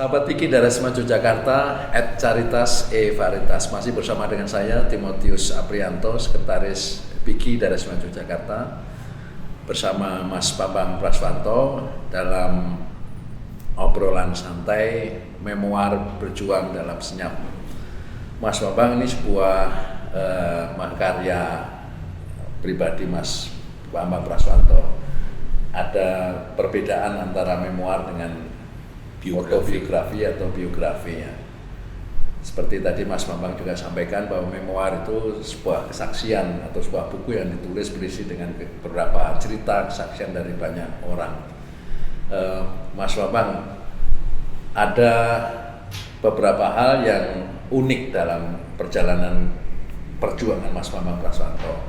Sahabat Piki Darasma Yogyakarta, @caritas Varitas, masih bersama dengan saya Timotius Aprianto, Sekretaris Piki Darasma Yogyakarta, bersama Mas Bambang Praswanto dalam obrolan santai memoir Berjuang dalam Senyap. Mas Bambang ini sebuah mahakarya pribadi Mas Bambang Praswanto. Ada perbedaan antara memoir dengan autobiografi atau biografi ya. Seperti tadi Mas Bambang juga sampaikan bahwa memoir itu sebuah kesaksian atau sebuah buku yang ditulis berisi dengan beberapa cerita kesaksian dari banyak orang. Mas Bambang, ada beberapa hal yang unik dalam perjalanan perjuangan Mas Bambang Praswanto.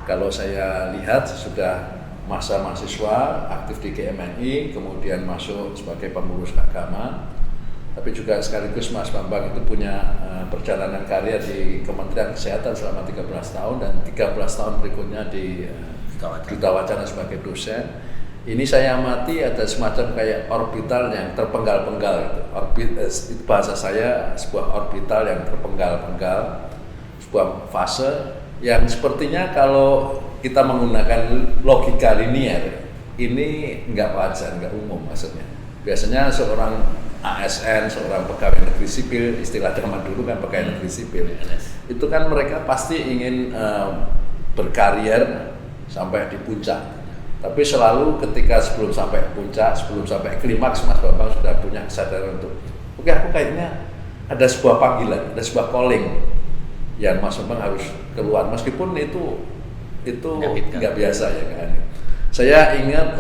Kalau saya lihat sudah masa mahasiswa aktif di GMNI, kemudian masuk sebagai pengurus agama, tapi juga sekaligus Mas Bambang itu punya perjalanan karir di Kementerian Kesehatan selama 13 tahun dan 13 tahun berikutnya di Duta Wacana sebagai dosen. Ini saya amati ada semacam kayak orbital yang terpenggal-penggal gitu. Itu bahasa saya sebuah orbital yang terpenggal-penggal, sebuah fase yang sepertinya kalau kita menggunakan logika linier ini nggak wajar, nggak umum maksudnya. Biasanya seorang ASN, seorang pegawai negeri sipil, istilah zaman dulu kan pegawai negeri sipil, itu kan mereka pasti ingin berkarier sampai di puncak. Tapi selalu ketika sebelum sampai puncak, sebelum sampai klimaks, Mas Bambang sudah punya kesadaran untuk, oke, aku kayaknya ada sebuah panggilan, ada sebuah calling yang Mas Bambang harus keluar, meskipun itu nggak biasa ya kan. Saya ingat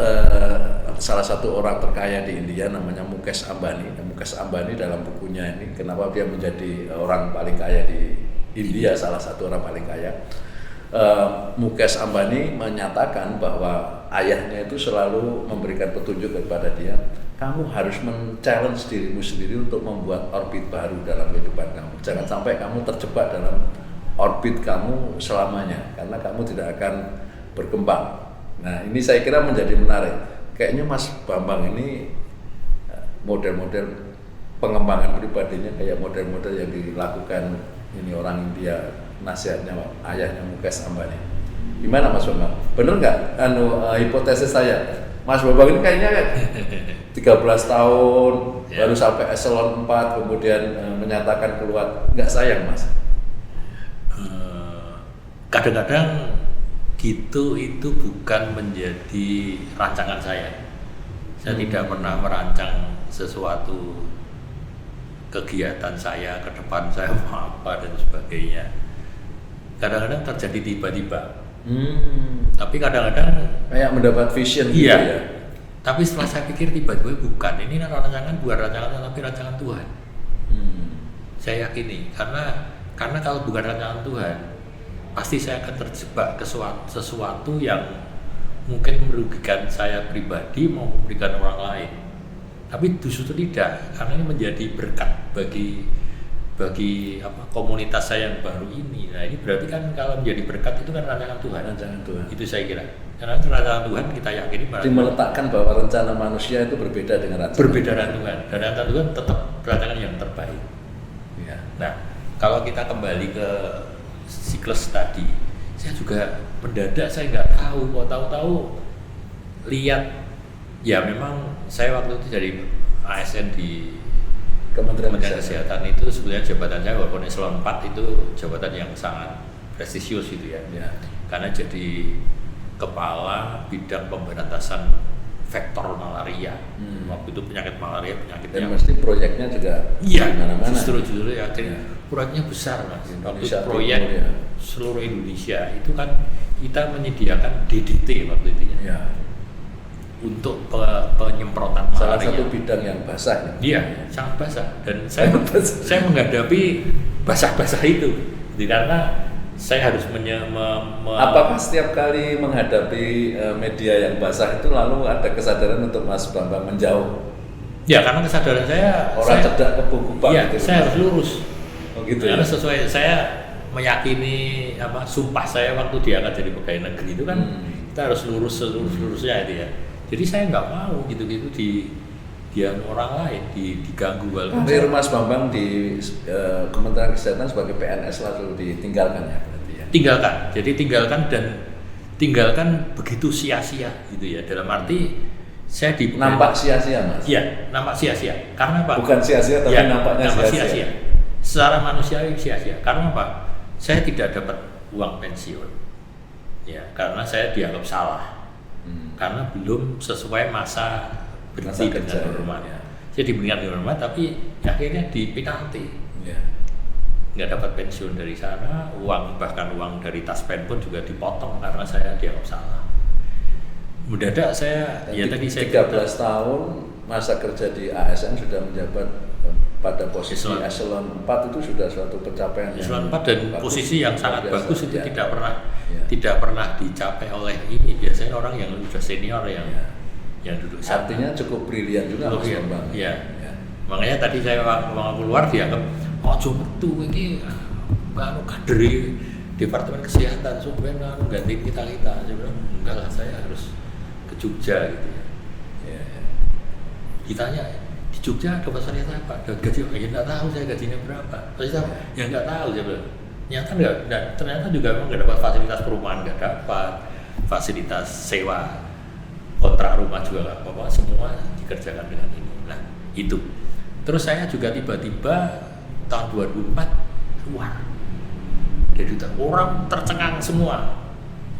salah satu orang terkaya di India namanya Mukesh Ambani. Mukesh Ambani dalam bukunya ini, kenapa dia menjadi orang paling kaya di India, salah satu orang paling kaya. Mukesh Ambani menyatakan bahwa ayahnya itu selalu memberikan petunjuk kepada dia, kamu harus men-challenge dirimu sendiri untuk membuat orbit baru dalam kehidupan kamu. Jangan sampai kamu terjebak dalam orbit kamu selamanya, karena kamu tidak akan berkembang. Nah, ini saya kira menjadi menarik. Kayaknya Mas Bambang ini model-model pengembangan pribadinya kayak model-model yang dilakukan ini orang India, nasihatnya ayahnya Mukesh Ambani. Gimana Mas Bambang? Bener nggak hipotesis saya? Mas Bambang ini kayaknya 13 tahun baru sampai eselon 4 kemudian menyatakan keluar, nggak sayang Mas? Kadang-kadang gitu itu bukan menjadi rancangan saya. Saya tidak pernah merancang sesuatu kegiatan saya ke depan saya mau apa dan sebagainya. Kadang-kadang terjadi tiba-tiba. Tapi kadang-kadang kayak mendapat vision iya, gitu ya. Tapi setelah saya pikir tiba-tiba bukan. Ini rancangan, bukan rancangan tapi rancangan Tuhan. Saya yakini karena kalau bukan rancangan Tuhan, pasti saya akan terjebak ke sesuatu yang mungkin merugikan saya pribadi maupun merugikan orang lain. Tapi justru tidak, karena ini menjadi berkat bagi komunitas saya yang baru ini. Nah, ini berarti kan kalau menjadi berkat itu kan rancangan Tuhan. Rancangan Tuhan. Itu saya kira. Karena rancangan Tuhan kita yakini. Jadi meletakkan bahwa rencana manusia itu berbeda dengan rancangan Tuhan. Dan rancangan Tuhan tetap rancangan yang terbaik. Ya. Nah, kalau kita kembali ke siklus tadi, saya juga mendadak saya nggak tahu, kok tahu-tahu lihat ya memang saya waktu itu jadi ASN di Kementerian Kesehatan itu sebenarnya jabatan saya walaupun eselon 4 itu jabatan yang sangat prestisius gitu ya. Karena jadi kepala bidang pemberantasan vektor malaria. Waktu itu penyakit malaria dan mesti proyeknya juga mana-mana. Justru ya, proyeknya besar Mas. Waktu proyek seluruh Indonesia itu kan kita menyediakan DDT waktu itu ya. Untuk penyemprotan malaria. Salah satu bidang yang basah. Iya, sangat basah. Dan saya menghadapi basah-basah itu. Jadi karena saya harus apakah setiap kali menghadapi media yang basah itu lalu ada kesadaran untuk Mas Bambang menjauh? Ya, karena kesadaran saya cedak ke buku Pak. Iya, gitu. Saya harus lurus. Oh gitu. Karena sesuai saya meyakini sumpah saya waktu diangkat jadi pegawai negeri itu kan kita harus lurusnya itu ya. Jadi saya nggak mau gitu-gitu orang lain, diganggu. Tapi Mas Bambang di Kementerian Kesehatan sebagai PNS lalu ditinggalkan ya berarti ya? Tinggalkan begitu sia-sia gitu ya, dalam arti saya nampak sia-sia Mas? Iya, nampak sia-sia. Karena apa? Bukan sia-sia tapi nampaknya sia-sia. Secara manusiawi sia-sia. Karena apa? Saya tidak dapat uang pensiun. Ya, karena saya dianggap salah. Karena belum sesuai masa berhenti dengan hormat. Ya. Saya diberikan hormat tapi akhirnya dipenalti. Ya. Nggak dapat pensiun dari sana, bahkan uang dari taspen pun juga dipotong karena saya dianggap salah. Mendadak saya, dan ya tadi saya 13 tahun masa kerja di ASN sudah menjabat pada posisi eselon 4 itu sudah suatu pencapaian. Eselon 4 dan posisi yang sangat bagus itu ya. tidak pernah dicapai oleh ini. Biasanya orang yang sudah senior yang duduk sana. Artinya cukup brilian juga Mas Bambang. Ya. Makanya tadi saya mau keluar dianggap ojo metu iki baru kader Departemen Kesehatan sebenarnya ganti kita. Saya bilang enggak lah, saya harus ke Jogja gitu ya. Ditanya di Jogja ada fasilitas apa? Ada gaji? Ya nggak tahu saya gajinya berapa. Fasilitas ya nggak tahu saya bilang. Ternyata juga memang nggak dapat fasilitas perumahan, nggak dapat fasilitas sewa kontrak rumah juga nggak apa-apa, semua dikerjakan dengan ini. Nah itu. Terus saya juga tiba-tiba tahun 2004 keluar dari duta, orang tercengang semua.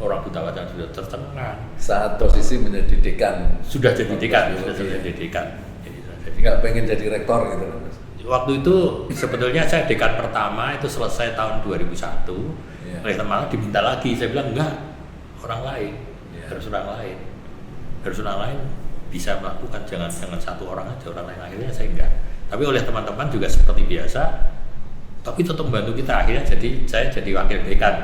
Orang duta wacana sudah tercengang. Saat posisi menjadi dekan. Sudah jadi dekan. Jadi nggak pengen jadi rektor gitu Mas. Waktu itu sebetulnya saya dekan pertama itu selesai tahun 2001. Oleh teman diminta lagi, saya bilang enggak, orang lain. Harus orang lain bisa melakukan, jangan satu orang aja, orang lain. Akhirnya saya enggak. Tapi oleh teman-teman juga seperti biasa, tapi tetap membantu kita. Akhirnya saya jadi wakil dekan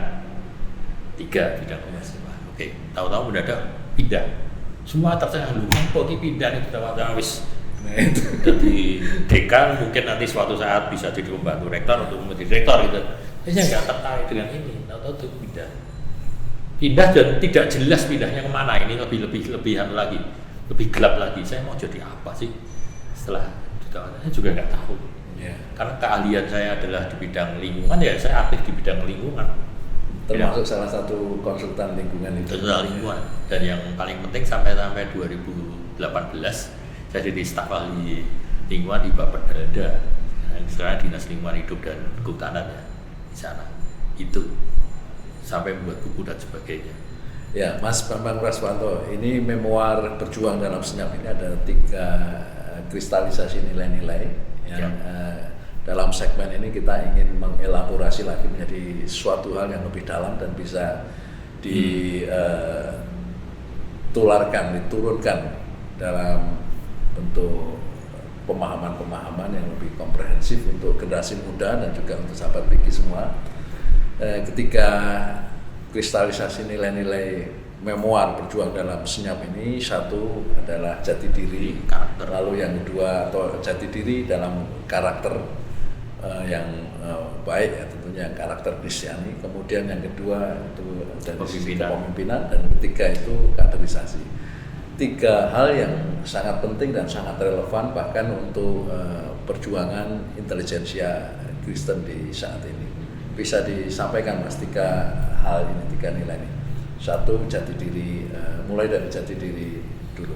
3 bidang mahasiswa. Oke, tahu-tahu mendadak pindah. Semua tercengang, lu kok pindah nih kita wis. Jadi dekan mungkin nanti suatu saat bisa jadi pembantu rektor untuk menjadi rektor gitu. Saya nggak tertarik dengan ini, tahu-tahu tuh pindah dan tidak jelas pindahnya kemana. Ini lebih lagi, lebih gelap lagi. Saya mau jadi apa sih setelah saya juga nggak tahu. Karena keahlian saya adalah di bidang lingkungan, ya saya aktif di bidang lingkungan. Termasuk salah satu konsultan lingkungan itu. Konsultan lingkungan. Dan yang paling penting sampai 2018 saya jadi staf ahli lingkungan di Bapeda. Sekarang Dinas Lingkungan Hidup dan Kehutanan ya di sana. Itu sampai membuat buku dan sebagainya. Ya, Mas Bambang Praswanto, ini memoir Berjuang dalam Senyap ini ada 3 kristalisasi nilai-nilai yang dalam segmen ini kita ingin mengelaborasi lagi menjadi suatu hal yang lebih dalam dan bisa diturunkan dalam bentuk pemahaman-pemahaman yang lebih komprehensif untuk generasi muda dan juga untuk sahabat Piki semua. Ketika kristalisasi nilai-nilai memoir Berjuang dalam Senyap ini, satu adalah jati diri karakter, lalu yang kedua atau jati diri dalam karakter yang baik ya, tentunya karakter Kristiani, kemudian yang kedua itu dari sisi kepemimpinan, dan ketiga itu kaderisasi. 3 hal yang sangat penting dan sangat relevan bahkan untuk perjuangan intelijensia Kristen di saat ini. Bisa disampaikan Mas 3 hal ini, 3 nilai ini. 1, jati diri, mulai dari jati diri dulu.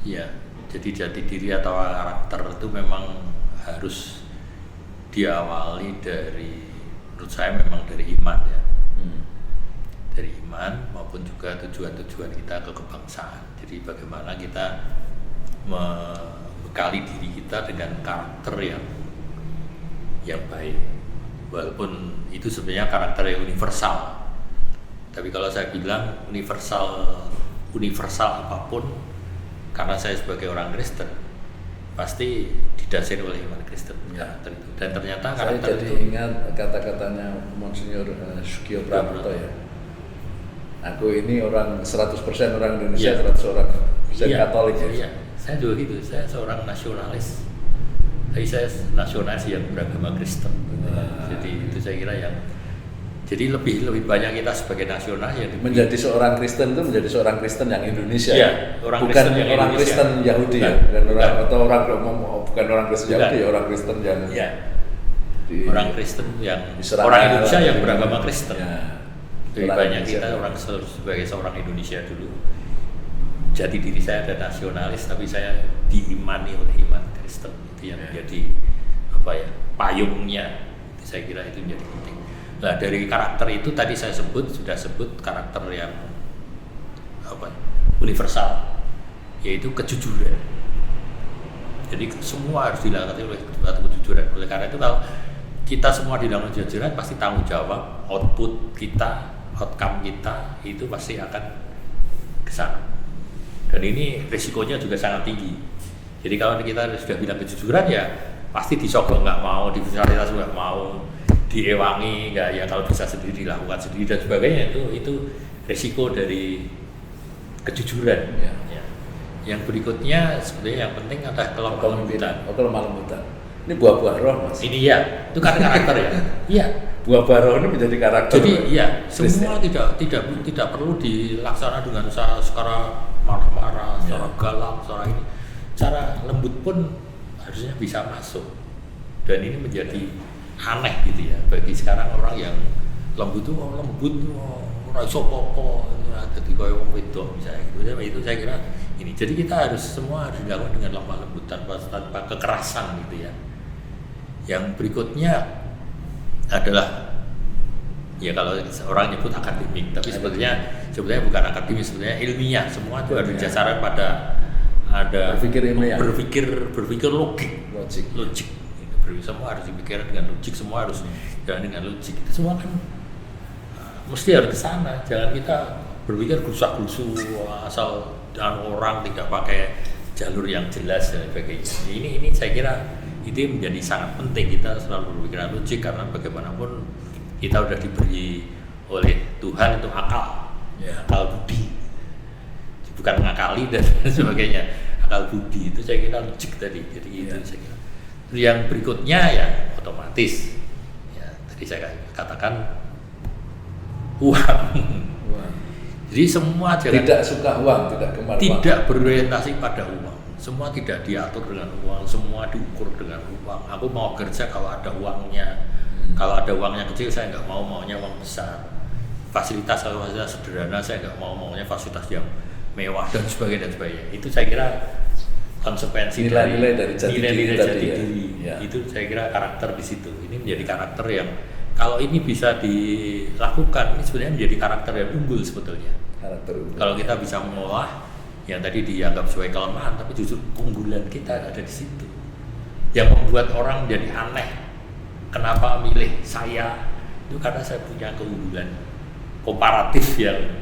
Iya, jadi jati diri atau karakter itu memang harus diawali dari, menurut saya memang dari iman ya. Dari iman maupun juga tujuan-tujuan kita ke kebangsaan. Jadi bagaimana kita membekali diri kita dengan karakter yang baik. Walaupun itu sebenarnya karakter yang universal. Tapi kalau saya bilang universal apapun, karena saya sebagai orang Kristen pasti didasari oleh iman Kristen karakter itu. Dan ternyata saya karakter jadi itu, ingat kata-katanya Monsignor Sugio Pramoto ya. Aku ini orang 100% orang Indonesia, 100% orang Katolik ya. Iya, saya juga gitu. Saya seorang nasionalis. Tapi saya nasionalis yang beragama Kristen. Jadi itu saya kira yang Jadi lebih banyak kita sebagai nasional yang menjadi seorang Kristen itu menjadi seorang Kristen yang Indonesia, ya, orang bukan Kristen yang orang Indonesia. Kristen Yahudi ya, atau orang bukan orang Kristen Yahudi ya, orang Kristen yang ya. Orang Kristen yang Israel, orang Indonesia yang beragama Kristen. Ya. Lebih Orang banyak Indonesia. kita orang sebagai seorang Indonesia dulu. Jadi diri saya ada nasionalis, tapi saya diimani oleh iman Kristen itu yang menjadi apa ya payungnya. Saya kira itu menjadi penting. Nah dari karakter itu tadi saya sudah sebut karakter yang apa universal, yaitu kejujuran. Jadi semua harus dilakukan oleh kejujuran. Oleh karena itu kalau kita semua dilakukan kejujuran, pasti tanggung jawab, output kita, outcome kita itu pasti akan ke sana. Dan ini risikonya juga sangat tinggi. Jadi kalau kita sudah bilang kejujuran ya pasti disogok nggak mau, divisualitas nggak mau, diewangi nggak ya, kalau bisa sendiri dilakukan sendiri dan sebagainya, itu risiko dari kejujuran. Ya. Ya. Yang berikutnya sebenarnya yang penting adalah kelemah lembutan. Kelemah lembutan. Ini buah-buah roh Mas. Ini ya, itu kan karakter ya. Iya. Buah-buah roh ini menjadi karakter. Jadi iya, Kristen. semua tidak perlu dilaksanakan dengan secara marah-marah, secara galak, secara ini. Cara lembut pun harusnya bisa masuk. Dan ini menjadi aneh gitu ya bagi sekarang orang yang lembut tuh ora iso apa-apa, dadi koyo wong wedok misalnya gitu. Itu saya kira ini. Jadi kita harus semua harus dilakukan dengan lemah lembut tanpa kekerasan gitu ya. Yang berikutnya adalah ya kalau orang nyebut akademik, tapi sebenarnya bukan akademik, sebenarnya ilmiah. Semua itu harus didasarkan pada ada berpikir ilmiah, berpikir logik. Semua harus dipikirkan dengan logik, semua harus jalan dengan logik. Itu semua kan mesti harus ke sana. Jangan kita berpikir gerusak-gerusu asal dan orang tidak pakai jalur yang jelas dan sebagainya. Ini saya kira itu menjadi sangat penting, kita selalu berpikiran logik, karena bagaimanapun kita sudah diberi oleh Tuhan itu akal, akal budi, bukan ngakali dan sebagainya, akal budi itu saya kira logik tadi. Jadi itu saya kira. Yang berikutnya ya otomatis, ya tadi saya katakan uang. Jadi semua tidak suka uang, tidak gemar uang, tidak berorientasi pada uang. Semua tidak diatur dengan uang, semua diukur dengan uang. Aku mau kerja kalau ada uangnya. Kalau ada uangnya kecil saya nggak mau, maunya uang besar. Fasilitas kalau fasilitas sederhana saya nggak mau, maunya fasilitas yang mewah dan sebagainya. Itu saya kira konsekuensi nilai-nilai dari jati diri. Ya. Itu saya kira karakter di situ. Ini menjadi karakter yang kalau ini bisa dilakukan, ini sebenarnya menjadi karakter yang unggul sebetulnya. Karakter unggul. Kalau kita bisa mengolah yang tadi dianggap sebagai kelemahan, tapi justru keunggulan kita ada di situ. Yang membuat orang menjadi aneh. Kenapa milih saya? Itu karena saya punya keunggulan komparatif yang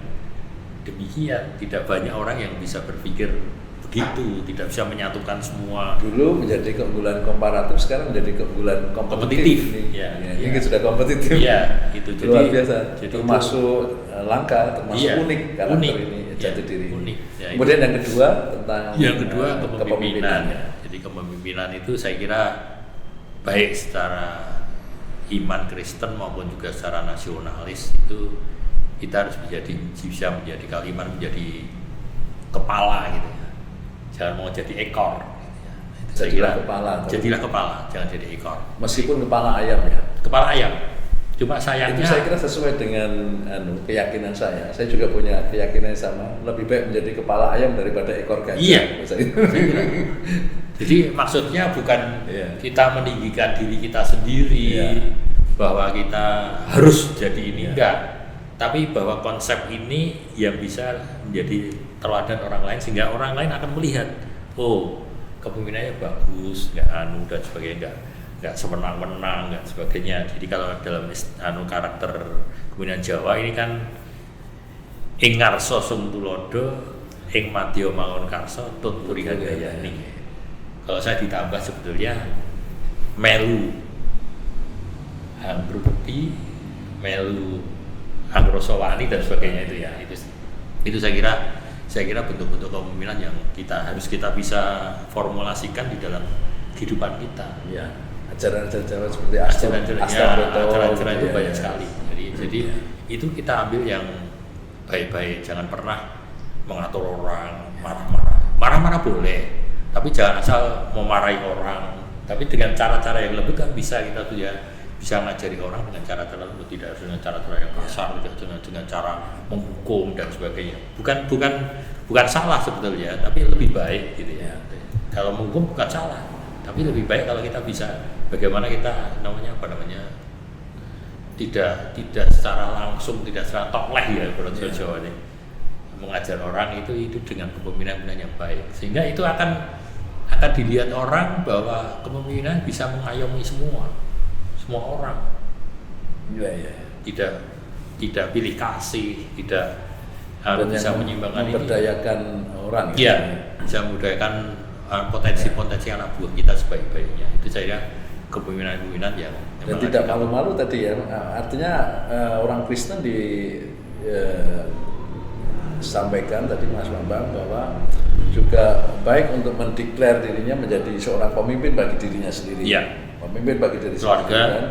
demikian. Tidak banyak orang yang bisa berpikir begitu, tidak bisa menyatukan semua. Dulu menjadi keunggulan komparatif, sekarang menjadi keunggulan kompetitif. Ini sudah kompetitif. Iya, itu jadi luar biasa. Jadi termasuk langka, termasuk unik karakter ini, jati diri. Unik. Ya, kemudian yang kedua tentang kepemimpinan. Jadi kepemimpinan itu saya kira baik secara iman Kristen maupun juga secara nasionalis itu kita harus bisa menjadi kalau iman menjadi kepala gitu ya. Jangan mau jadi ekor. Jadilah kepala. Jadilah kepala, jangan jadi ekor. Meskipun kepala ayam ya. Kepala ayam. Cuma sayangnya. Itu saya kira sesuai dengan keyakinan saya. Saya juga punya keyakinan yang sama. Lebih baik menjadi kepala ayam daripada ekor gajah. Iya. Jadi maksudnya bukan kita meninggikan diri kita sendiri bahwa kita harus jadi ini enggak. Tapi bahwa konsep ini yang bisa menjadi teladan orang lain sehingga orang lain akan melihat, oh kepemimpinannya bagus, nggak dan sebagainya, nggak semenang-menang, nggak sebagainya. Jadi kalau dalam karakter kepemimpinan Jawa ini kan ing ngarsa sum tulodo, ing madya mangun karsa tut purihan gayani. Kalau saya ditambah sebetulnya melu anggrupti, melu agrosowani dan sebagainya itu ya. Itu saya kira bentuk-bentuk kepemimpinan yang harus kita bisa formulasikan di dalam kehidupan kita. Ya, ajaran-ajaran Jawa seperti ajaran itu banyak sekali. Jadi Jadi itu kita ambil yang baik-baik, jangan pernah mengatur orang, marah-marah boleh, tapi jangan asal memarahi orang. Tapi dengan cara-cara yang lembut kan bisa kita tuh ya, bisa ngajari orang dengan cara-cara lembut, tidak harus dengan cara-cara yang kasar, tidak dengan cara menghukum dan sebagainya. Bukan salah sebetulnya, tapi lebih baik gitu ya. Kalau menghukum bukan salah, tapi lebih baik kalau kita bisa bagaimana kita tidak secara langsung, tidak secara tokleh ya kalau Jawa ini mengajar orang itu dengan kepemimpinan yang baik, sehingga itu akan dilihat orang bahwa kepemimpinan bisa mengayomi semua orang. Tidak pilih kasih, tidak harus bisa menyimbangkan ini. Memberdayakan orang. Iya, bisa memberdayakan potensi-potensi anak buah kita sebaik-baiknya. Itu saya kira kepemimpinan yang dan tidak malu-malu tadi ya, artinya orang Kristen disampaikan tadi Mas Bambang bahwa juga baik untuk mendeklar dirinya menjadi seorang pemimpin bagi dirinya sendiri, pemimpin bagi diri keluarga sendiri,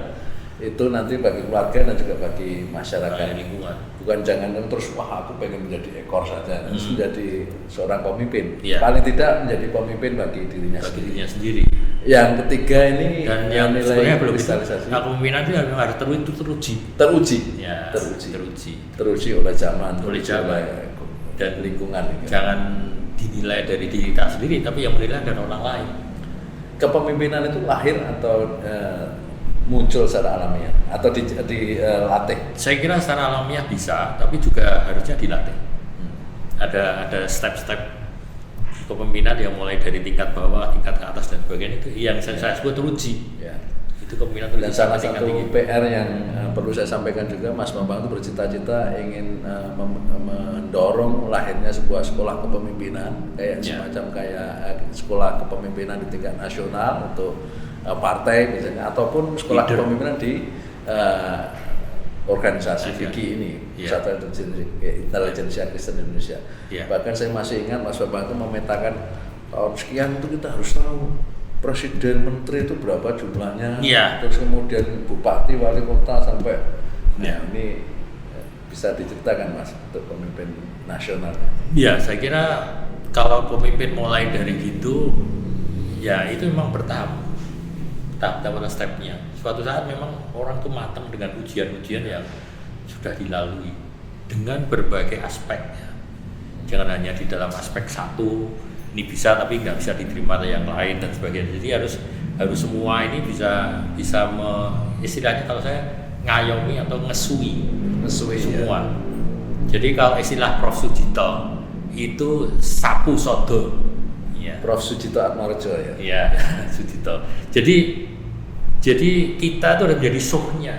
itu nanti bagi keluarga dan juga bagi masyarakat lingkungan. Bukan jangan terus wah aku pengen menjadi ekor saja, harus menjadi seorang pemimpin. Paling tidak menjadi pemimpin bagi dirinya sendiri. Yang ketiga ini dan yang nilai belum kristalisasi. Kepemimpinan itu harus teruji oleh zaman, dan lingkungan. Jangan dinilai dari diri kita sendiri, tapi yang menilai dari orang lain. Kepemimpinan itu lahir atau muncul secara alamiah atau dilatih? Saya kira secara alamiah bisa, tapi juga harusnya dilatih. Ada step-step kepemimpinan yang mulai dari tingkat bawah, tingkat ke atas dan sebagainya, itu yang saya sebut teruji. Itu kepemimpinan teruji. Dan salah satu PR yang perlu saya sampaikan juga, Mas Bambang itu bercita-cita ingin mendorong lahirnya sebuah sekolah kepemimpinan semacam sekolah kepemimpinan di tingkat nasional untuk partai misalnya, ataupun sekolah kepemimpinan di organisasi FIKI ini, Pusat Intelijensia Kristen Indonesia. Bahkan saya masih ingat Mas Bambang itu memetakan tahun sekian itu kita harus tahu presiden, menteri itu berapa jumlahnya, terus kemudian bupati, wali kota sampai ini bisa diceritakan Mas untuk pemimpin nasional. Ya, saya kira kalau pemimpin mulai dari gitu, ya itu memang bertahap stepnya. Suatu saat memang orang tuh matang dengan ujian-ujian yang sudah dilalui dengan berbagai aspeknya. Jangan hanya di dalam aspek satu, ini bisa tapi nggak bisa diterima yang lain dan sebagainya. Jadi harus semua ini bisa istilahnya kalau saya ngayomi atau ngesui semua. Jadi kalau istilah Prof Sujito itu sapu sodo. Prof Sujito Atmarejo ya. Iya, Sujito. Jadi kita itu harus menjadi sohnya.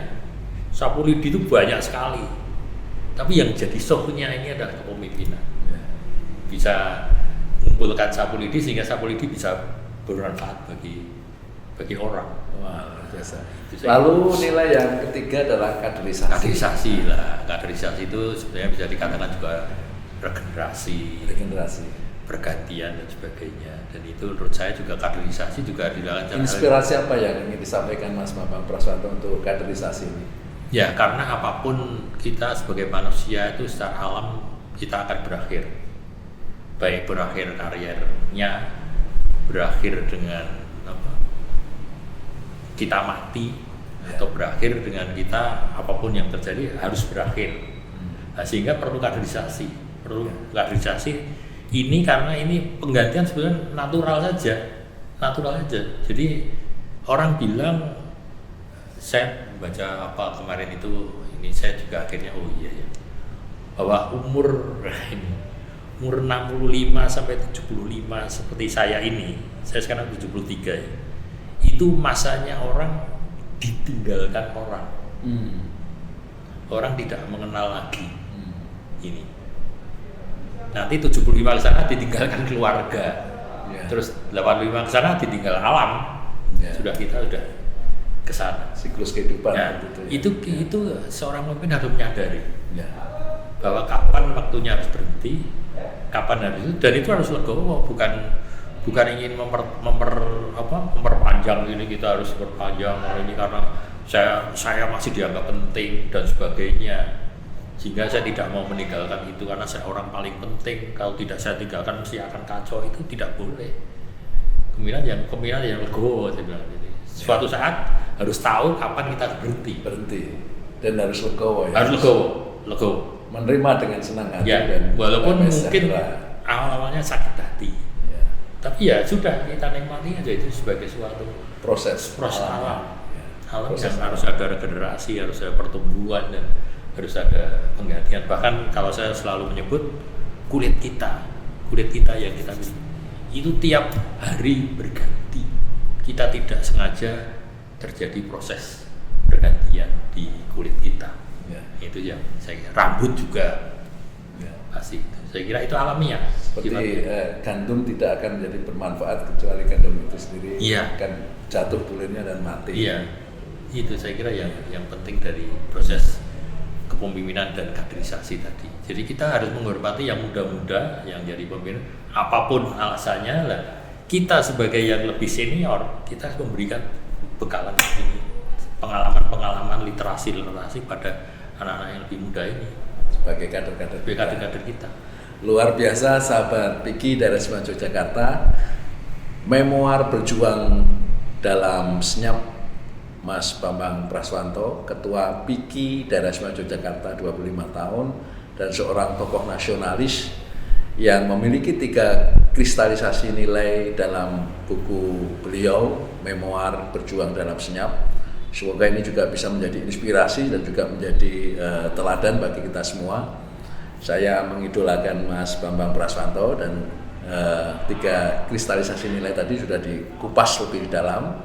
Sapu lidi itu banyak sekali, tapi yang jadi sohnya ini adalah kepemimpinan. Bisa mengumpulkan sapu lidi sehingga sapu lidi bisa bermanfaat bagi orang. Wah, biasa. Lalu nilai yang ketiga adalah kaderisasi. Kaderisasi itu sebenarnya bisa dikatakan juga regenerasi, pergantian dan sebagainya. Dan itu menurut saya juga kaderisasi juga dilakukan. Inspirasi apa yang ingin disampaikan Mas Bambang Praswanto untuk kaderisasi ini? Ya, karena apapun kita sebagai manusia itu secara alam kita akan berakhir. Baik berakhir karirnya, berakhir dengan kita mati, atau berakhir dengan kita apapun yang terjadi harus berakhir. Sehingga perlu kaderisasi. Ini karena ini penggantian sebenarnya natural saja. Jadi orang bilang, saya baca apa kemarin itu, ini saya juga akhirnya bahwa umur 65 sampai 75 seperti saya ini, saya sekarang 73 ya, itu masanya orang ditinggalkan orang. Orang tidak mengenal lagi ini. Nanti 75 ke sana ditinggalkan keluarga, terus 85 ke sana ditinggal alam. Sudah ke sana. Siklus kehidupan. Itu seorang pemimpin harus menyadari bahwa kapan waktunya harus berhenti, kapan harus itu, dan itu harus legowo, bukan ingin memperpanjang ini, kita harus perpanjang ini karena saya masih dianggap penting dan sebagainya, sehingga saya tidak mau meninggalkan itu karena saya orang paling penting. Kalau tidak saya tinggalkan mesti akan kacau, itu tidak boleh. Kemungkinan yang legowo, saya bilang. Jadi suatu saat harus tahu kapan kita berhenti dan harus legowo ya. Harus legowo. Menerima dengan senang hati Ya, dan walaupun mungkin sejahtera. awal-awalnya sakit hati. Ya. Tapi ya sudah, kita nikmati aja itu sebagai suatu proses alam. Ya. Alam Proses yang harus ada regenerasi, harus ada pertumbuhan, dan harus ada penggantian. Bahkan kalau saya selalu menyebut kulit kita yang kita miliki itu tiap hari berganti. Kita tidak sengaja terjadi proses pergantian di kulit kita. Ya. Itu yang saya kira. Rambut juga Ya. pasti. Saya kira itu alamiah. Seperti gandum tidak akan menjadi bermanfaat kecuali gandum itu sendiri Iya. akan jatuh bulirnya dan mati. Iya, itu saya kira yang penting dari proses kepemimpinan dan kaderisasi tadi. Jadi kita harus menghormati yang muda-muda yang jadi pemimpin, apapun alasannya lah. Kita sebagai yang lebih senior, kita harus memberikan bekalan ini, pengalaman-pengalaman literasi pada anak-anak yang lebih muda ini, Sebagai kader-kader kita. Luar biasa sahabat Piki dari SMA Yogyakarta. Memoir berjuang dalam senyap Mas Bambang Praswanto, Ketua Piki Daerah Istimewa Yogyakarta 25 tahun dan seorang tokoh nasionalis yang memiliki 3 kristalisasi nilai dalam buku beliau, Memoir Berjuang dalam Senyap. Semoga ini juga bisa menjadi inspirasi dan juga menjadi teladan bagi kita semua. Saya mengidolakan Mas Bambang Praswanto dan 3 kristalisasi nilai tadi sudah dikupas lebih dalam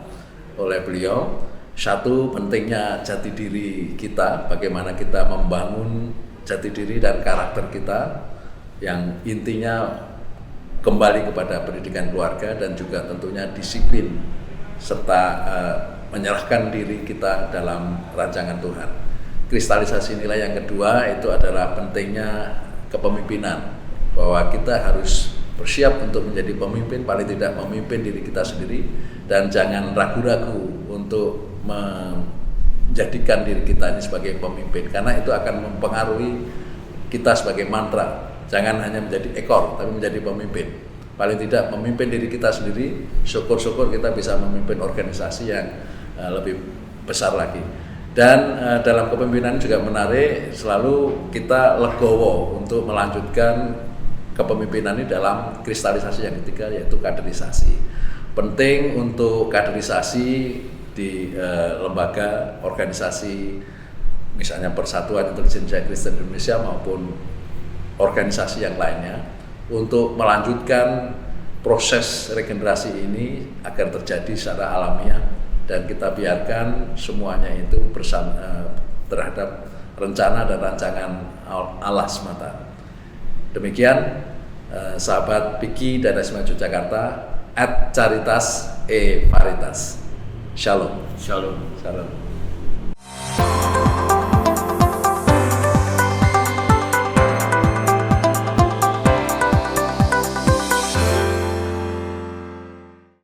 oleh beliau. Satu, pentingnya jati diri kita, bagaimana kita membangun jati diri dan karakter kita yang intinya kembali kepada pendidikan keluarga dan juga tentunya disiplin serta menyerahkan diri kita dalam rancangan Tuhan. Kristalisasi nilai yang kedua itu adalah pentingnya kepemimpinan, bahwa kita harus bersiap untuk menjadi pemimpin, paling tidak memimpin diri kita sendiri, dan jangan ragu-ragu untuk menjadikan diri kita ini sebagai pemimpin, karena itu akan mempengaruhi kita sebagai mantra. Jangan hanya menjadi ekor, tapi menjadi pemimpin. Paling tidak memimpin diri kita sendiri, syukur-syukur kita bisa memimpin organisasi yang lebih besar lagi. Dan dalam kepemimpinan juga menarik, selalu kita legowo untuk melanjutkan kepemimpinan ini dalam kristalisasi yang ketiga, yaitu kaderisasi. Penting untuk kaderisasi di lembaga organisasi, misalnya Persatuan Intelijensia Kristen Indonesia maupun organisasi yang lainnya, untuk melanjutkan proses regenerasi ini agar terjadi secara alamiah dan kita biarkan semuanya itu terhadap rencana dan rancangan Allah semata. Demikian sahabat Piki dari SMA Yogyakarta @caritas @varitas. Shalom. Shalom. Shalom.